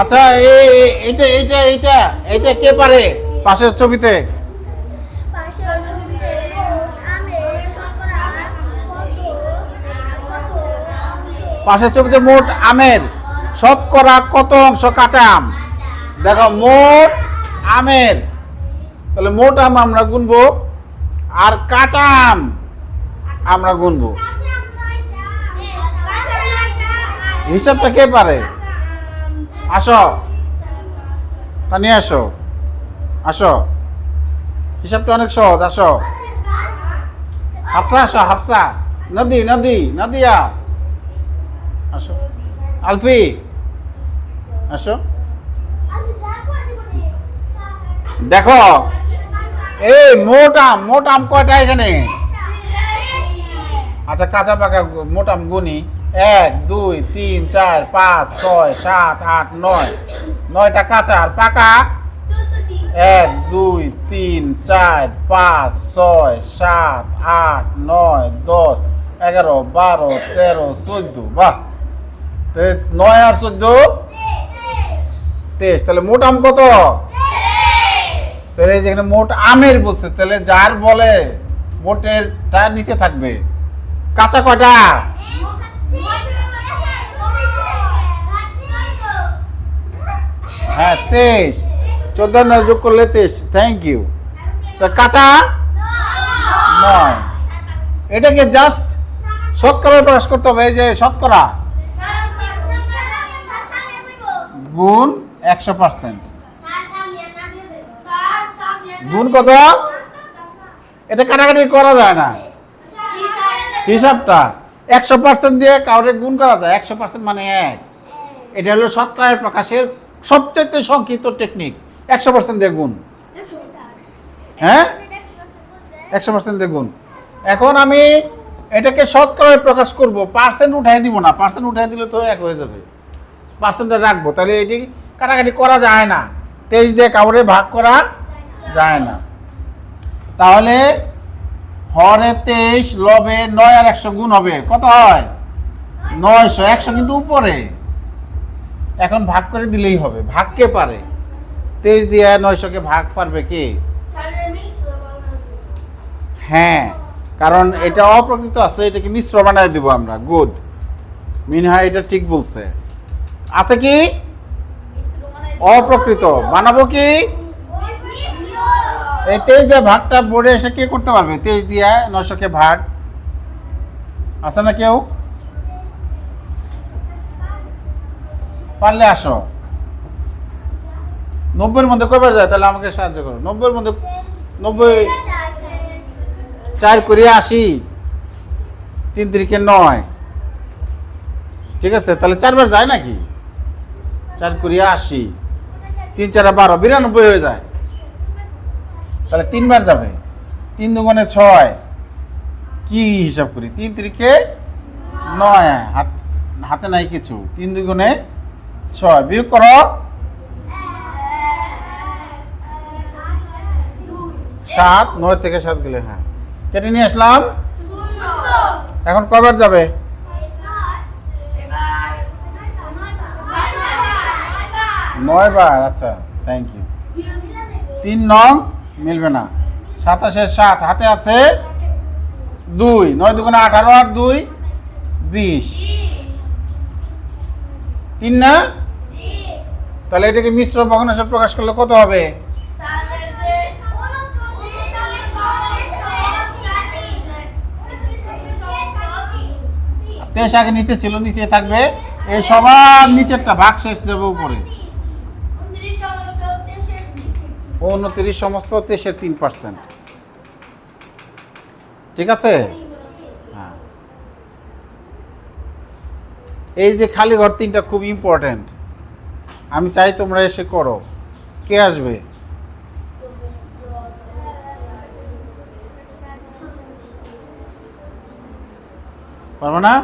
আচ্ছা এইটা এইটা এইটা এইটা কে পারে পাশের ছবিতে? পাশের ছবিতে মোট আমের শতকরা কত অংশ কাঁচা আম? দেখো মোট আমের, তাহলে মোট আম আমরা গুনবো আর কাঁচা আম আমরা গুনবো। হিসাবটা কে পারে? আসো, তা নিয়ে আসো, আসো, হিসাবটা অনেক সহজ। আসো হাফসা, আসো হাফসা, নদী নদী নদিয়া, আসো আলফি, আসো। দেখো এই মোট আম কয়টা এখানে? আচ্ছা কাঁচা পাকা মোট আম গুনি। 1 2 3 4 5 6 7 8 9, 9টা কাঁচা আর পাকা 1 2 3 4 5 6 7 8 9 10 11 12 13 14। বাহ, 9 আর 14 23। তাহলে মোট আম কত? তাহলে যেখানে মোট আমের বলছে, তাহলে যার বলে মোটেরটা নিচে থাকবে। কাঁচা কয়টা? হ্যাঁ 23, 14 যোগ করলে 23। Thank you. তা কাঁচা 9। এটাকে জাস্ট শতকরা প্রকাশ করতে হবে। এই যে শতকরা গুণ 100%। গুণ কত? এটা কাটাকাটি করা যায় না, হিসাবটা 100% দিয়ে কাউরে গুণ করা যায়। 100% মানে 1। এটা হলো শতকরা প্রকাশের সবচেয়ে সংক্ষিপ্ত টেকনিক। 100% দিয়ে গুণ। হ্যাঁ 100% দিয়ে গুণ। এখন আমি এটাকে শতকরা প্রকাশ করব, পার্সেন্ট উঠাই দিব না। পার্সেন্ট উঠাই দিলে তো 1 হয়ে যাবে। পার্সেন্টটা রাখবো, তাহলে এটি কাটাকাটি করা যায় না। 23 দিয়ে কাউরে ভাগ করা যায় না। তাহলে হরে 23, লবে 9 আর 100 গুণ হবে, কত হয়? 900। 100 কিন্তু উপরে, এখন ভাগ করে দিলেই হবে। ভাগ কে পারে? 23 দিয়ে 900 কে ভাগ পারবে কে? হ্যাঁ, কারণ এটা অপ্রকৃত আছে, এটাকে মিশ্র বানায় দিব আমরা। গুড, মিনহা এটা ঠিক বলছে। আছে কি অপ্রকৃত বানাবো কি? এই 23 দিয়ে ভাগটা বোর্ডে এসে কে করতে পারবে? 23 দিয়ে 900 কে ভাগ আছে না কেউ? পারলে আসো। 90-এর মধ্যে কয়বার যায়? তাহলে আমাকে সাহায্য করো। 90-এর মধ্যে 90 4 করে 80, 3 3 9। ঠিক আছে, তাহলে 4বার যায় নাকি? 4 করে 80, 3 4 12, 92 হয়ে যায়। তাহলে 3বার যাবে। 3 2 6, কি হিসাব করি? 3 3 9, হাতে নাই কিছু। 3 2 6, বিয়োগ করো 7, 9 থেকে 7 গেলে হ্যাঁ কেটে নিয়ে আসলাম। এখন কয়বার যাবে? 9 বার। আচ্ছা থ্যাংক ইউ। 3 নং মিলবে না। 27 7, হাতে আছে 2, 9 2 18 আর 2 20। 3 না? তাহলে এটাকে মিশ্র ভগ্নাংশে প্রকাশ করলে কত হবে? 23 আগে নিচে ছিল, নিচে থাকবে। এই সবার নিচেরটা ভাগ শেষ দেবে উপরে। 29 সমস্ত 23-এর 3%। ঠিক আছে। হ্যাঁ, এই যে খালি ঘর 3টা খুব ইম্পর্টেন্ট। আমি চাই তোমরা এসে করো। কে আসবে? পারবে না?